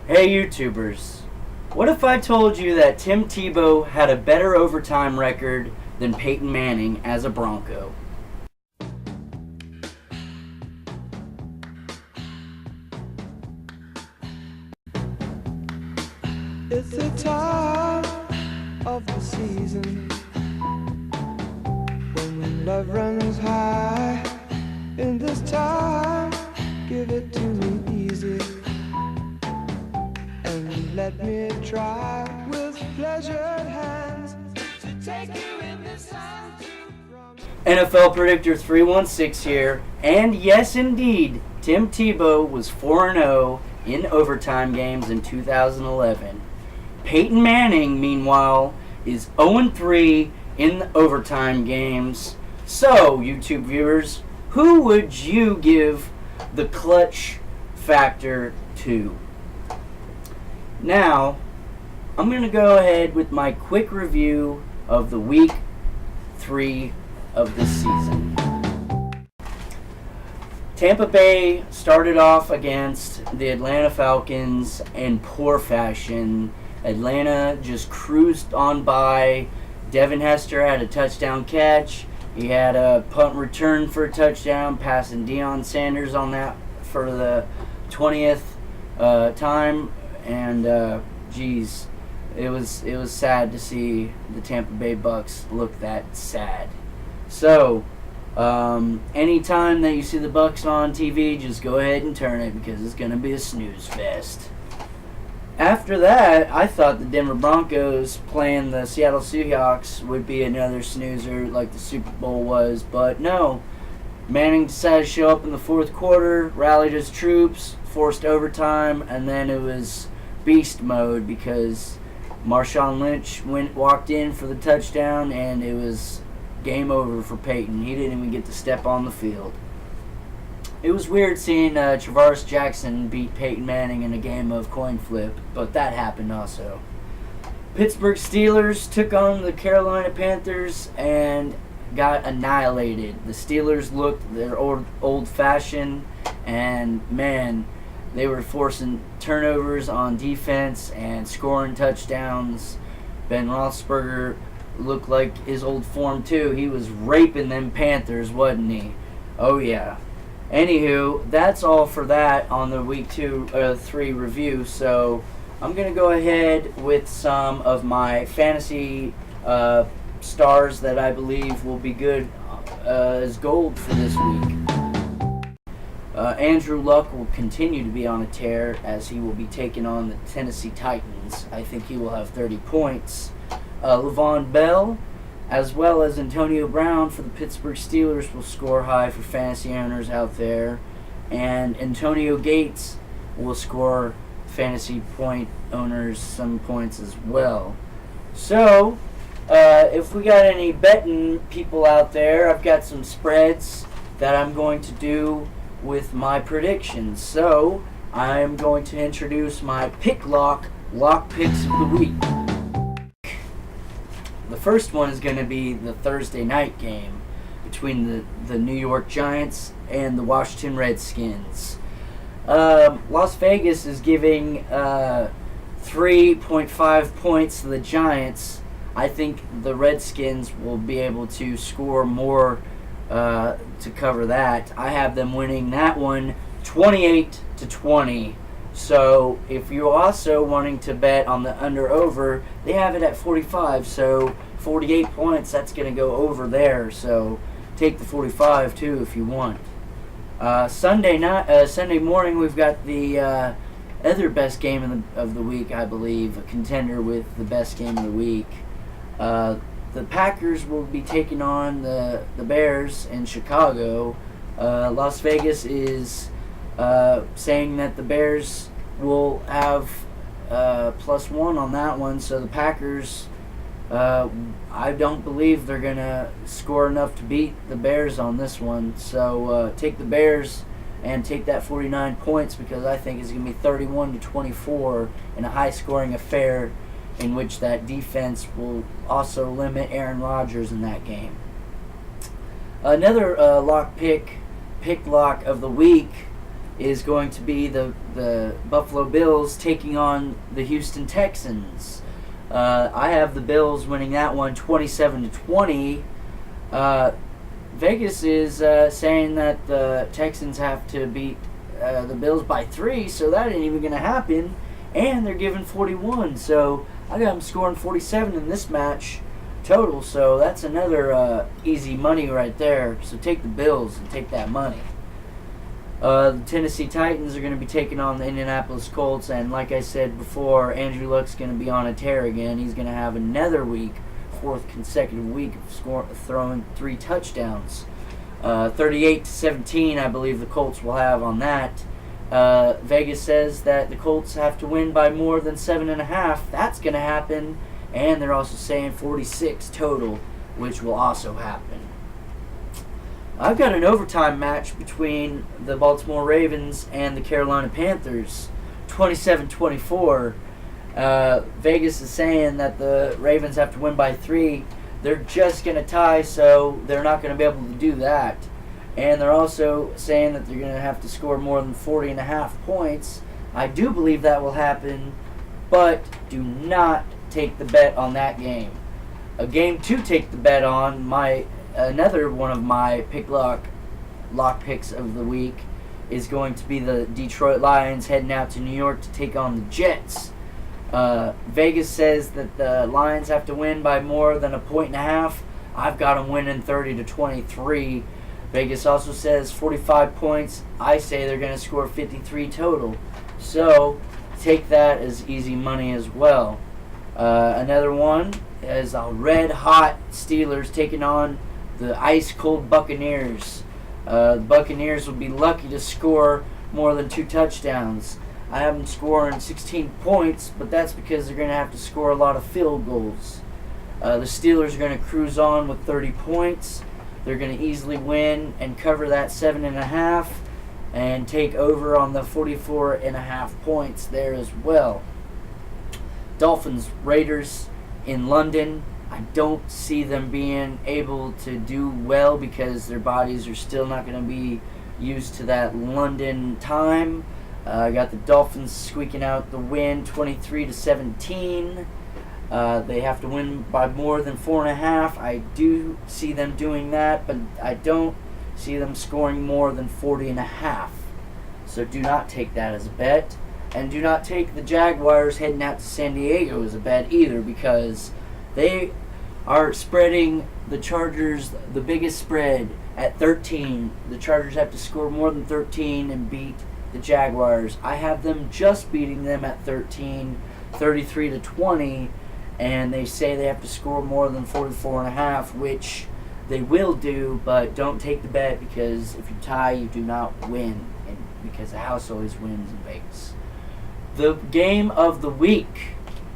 Hey YouTubers, what if I told you that Tim Tebow had a better overtime record than Peyton Manning as a Bronco? It's the time of the season when love runs high. In this time, give it to me easy and let me try with pleasured hands to take you in this time. NFL Predictor 316 here, and yes indeed, Tim Tebow was 4-0 in overtime games in 2011. Peyton Manning, meanwhile, is 0-3 in the overtime games. So, YouTube viewers, who would you give the clutch factor to? Now, I'm going to go ahead with my quick review of the Week 3 of this season. Tampa Bay started off against the Atlanta Falcons in poor fashion. Atlanta just cruised on by. Devin Hester had a touchdown catch. He had a punt return for a touchdown, passing Deion Sanders on that for the 20th time. And geez, it was sad to see the Tampa Bay Bucks look that sad. So, anytime that you see the Bucks on TV, just go ahead and turn it because it's going to be a snooze fest. After that, I thought the Denver Broncos playing the Seattle Seahawks would be another snoozer like the Super Bowl was, but no. Manning decided to show up in the fourth quarter, rallied his troops, forced overtime, and then it was beast mode because Marshawn Lynch walked in for the touchdown, and it was game over for Peyton. He didn't even get to step on the field. It was weird seeing Travaris Jackson beat Peyton Manning in a game of coin flip, but that happened also. Pittsburgh Steelers took on the Carolina Panthers and got annihilated. The Steelers looked their old-fashioned, and man, they were forcing turnovers on defense and scoring touchdowns. Ben Roethlisberger looked like his old form too. He was raping them Panthers, wasn't he? Oh yeah. Anywho, that's all for that on the Week 3 review. So I'm going to go ahead with some of my fantasy stars that I believe will be good as gold for this week. Andrew Luck will continue to be on a tear as he will be taking on the Tennessee Titans. I think he will have 30 points. Le'Veon Bell, as well as Antonio Brown for the Pittsburgh Steelers, will score high for fantasy owners out there. And Antonio Gates will score fantasy point owners some points as well. So, if we got any betting people out there, I've got some spreads that I'm going to do with my predictions. So, I'm going to introduce my pick lock picks of the week. The first one is going to be the Thursday night game between the New York Giants and the Washington Redskins. Las Vegas is giving 3.5 points to the Giants. I think the Redskins will be able to score more to cover that. I have them winning that one 28-20. So if you're also wanting to bet on the under-over, they have it at 45. So 48 points, that's going to go over there. So take the 45 too if you want. Sunday morning, we've got the other best game of the week, I believe, a contender with the best game of the week. The Packers will be taking on the Bears in Chicago. Las Vegas is saying that the Bears will have +1 on that one, so the Packers, I don't believe they're going to score enough to beat the Bears on this one. So take the Bears and take that 49 points because I think it's going to be 31-24 in a high-scoring affair in which that defense will also limit Aaron Rodgers in that game. Another pick lock of the week is going to be the Buffalo Bills taking on the Houston Texans. I have the Bills winning that one 27-20. Vegas is saying that the Texans have to beat the Bills by 3, so that ain't even going to happen. And they're giving 41, so I got them scoring 47 in this match total, so that's another easy money right there. So take the Bills and take that money. The Tennessee Titans are going to be taking on the Indianapolis Colts, and like I said before, Andrew Luck's going to be on a tear again. He's going to have another week, 4th consecutive week of throwing 3 touchdowns. 38-17, I believe the Colts will have on that. Vegas says that the Colts have to win by more than 7.5. That's going to happen. And they're also saying 46 total, which will also happen. I've got an overtime match between the Baltimore Ravens and the Carolina Panthers, 27-24. Vegas is saying that the Ravens have to win by 3. They're just going to tie, so they're not going to be able to do that. And they're also saying that they're going to have to score more than 40.5 points. I do believe that will happen, but do not take the bet on that game. A game to take the bet on, another one of my lock picks of the week is going to be the Detroit Lions heading out to New York to take on the Jets. Vegas says that the Lions have to win by more than 1.5. I've got them winning 30-23. Vegas also says 45 points. I say they're going to score 53 total. So take that as easy money as well. Another one is the red-hot Steelers taking on the ice-cold Buccaneers. The Buccaneers will be lucky to score more than 2 touchdowns. I have them scoring 16 points, but that's because they're going to have to score a lot of field goals. The Steelers are going to cruise on with 30 points. They're going to easily win and cover that 7.5 and take over on the 44.5 points there as well. Dolphins, Raiders in London. I don't see them being able to do well because their bodies are still not going to be used to that London time. I got the Dolphins squeaking out the win 23-17. They have to win by more than 4.5. I do see them doing that, but I don't see them scoring more than 40.5. So do not take that as a bet. And do not take the Jaguars heading out to San Diego as a bet either, because they are spreading the Chargers the biggest spread at 13. The Chargers have to score more than 13 and beat the Jaguars. I have them just beating them at 13, 33-20, and they say they have to score more than 44.5, which they will do, but don't take the bet because if you tie, you do not win, and because the house always wins in Vegas. The game of the week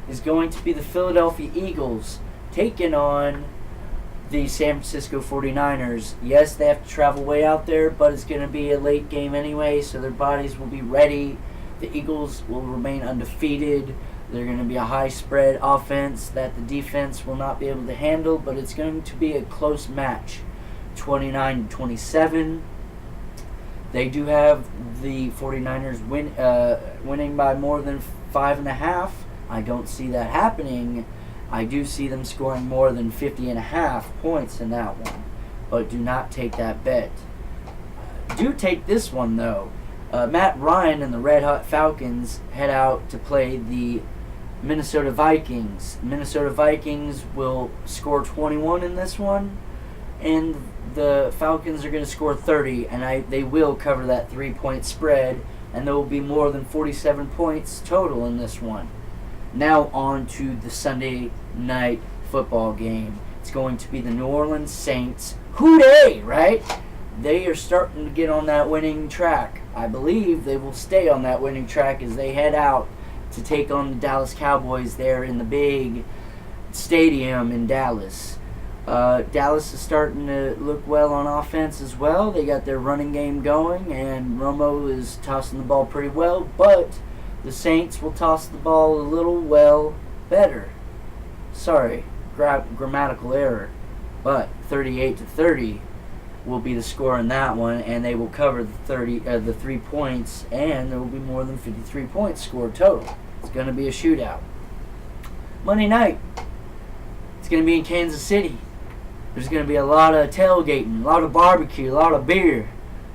is going to be the Philadelphia Eagles taking on the San Francisco 49ers. Yes, they have to travel way out there, but it's going to be a late game anyway, so their bodies will be ready. The Eagles will remain undefeated. They're going to be a high spread offense that the defense will not be able to handle, but it's going to be a close match, 29-27. They do have the 49ers winning by more than 5.5. I don't see that happening. I do see them scoring more than 50.5 points in that one, but do not take that bet. Do take this one, though. Matt Ryan and the Red Hot Falcons head out to play the Minnesota Vikings. Minnesota Vikings will score 21 in this one, and the Falcons are going to score 30, and they will cover that 3-point spread, and there will be more than 47 points total in this one. Now on to the Sunday night football game. It's going to be the New Orleans Saints. Hoo-day, right? They are starting to get on that winning track. I believe they will stay on that winning track as they head out to take on the Dallas Cowboys there in the big stadium in Dallas. Dallas is starting to look well on offense as well. They got their running game going, and Romo is tossing the ball pretty well, but the Saints will toss the ball a little, better. Sorry, grammatical error. But 38-30. will be the score in that one, and they will cover the 3 points, and there will be more than 53 points scored total. It's going to be a shootout. Monday night, it's going to be in Kansas City. There's going to be a lot of tailgating, a lot of barbecue, a lot of beer,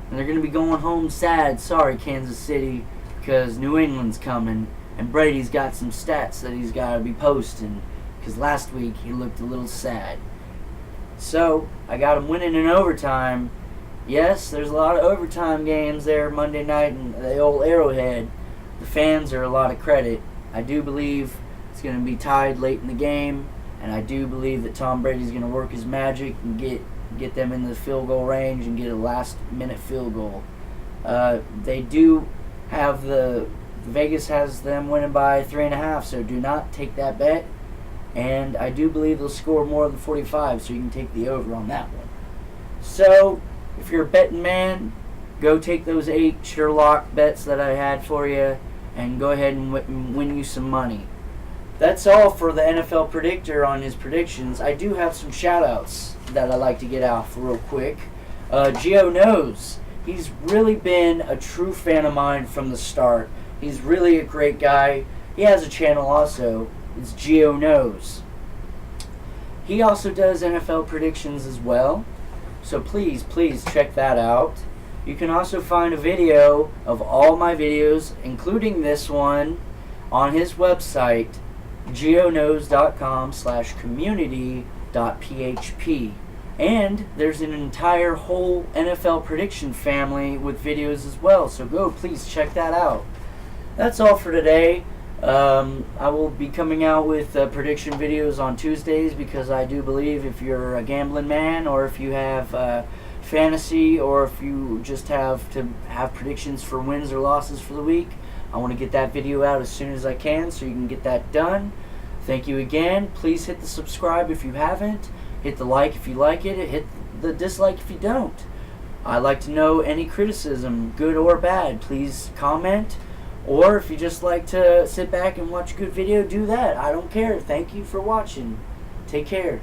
and they're going to be going home sad. Sorry, Kansas City, because New England's coming, and Brady's got some stats that he's got to be posting, because last week he looked a little sad. So, I got him winning in overtime. Yes, there's a lot of overtime games there Monday night in the old Arrowhead. The fans are a lot of credit. I do believe it's going to be tied late in the game, and I do believe that Tom Brady's going to work his magic and get them in the field goal range and get a last-minute field goal. They do have Vegas has them winning by 3.5, so do not take that bet. And I do believe they'll score more than 45, so you can take the over on that one. So, if you're a betting man, go take those 8 Sherlock bets that I had for you and go ahead and win you some money. That's all for the NFL Predictor on his predictions. I do have some shout-outs that I'd like to get out for real quick. Gio Knows. He's really been a true fan of mine from the start. He's really a great guy. He has a channel also. It's Gio Knows. He also does NFL predictions as well. So please check that out. You can also find a video of all my videos, including this one, on his website, geoknows.com/community.php. And there's an entire whole NFL prediction family with videos as well. So please check that out. That's all for today. I will be coming out with prediction videos on Tuesdays, because I do believe if you're a gambling man, or if you have fantasy, or if you just have to have predictions for wins or losses for the week, I want to get that video out as soon as I can so you can get that done. Thank you again. Please hit the subscribe if you haven't. Hit the like if you like it. Hit the dislike if you don't. I'd like to know any criticism, good or bad. Please comment. Or if you just like to sit back and watch a good video, do that. I don't care. Thank you for watching. Take care.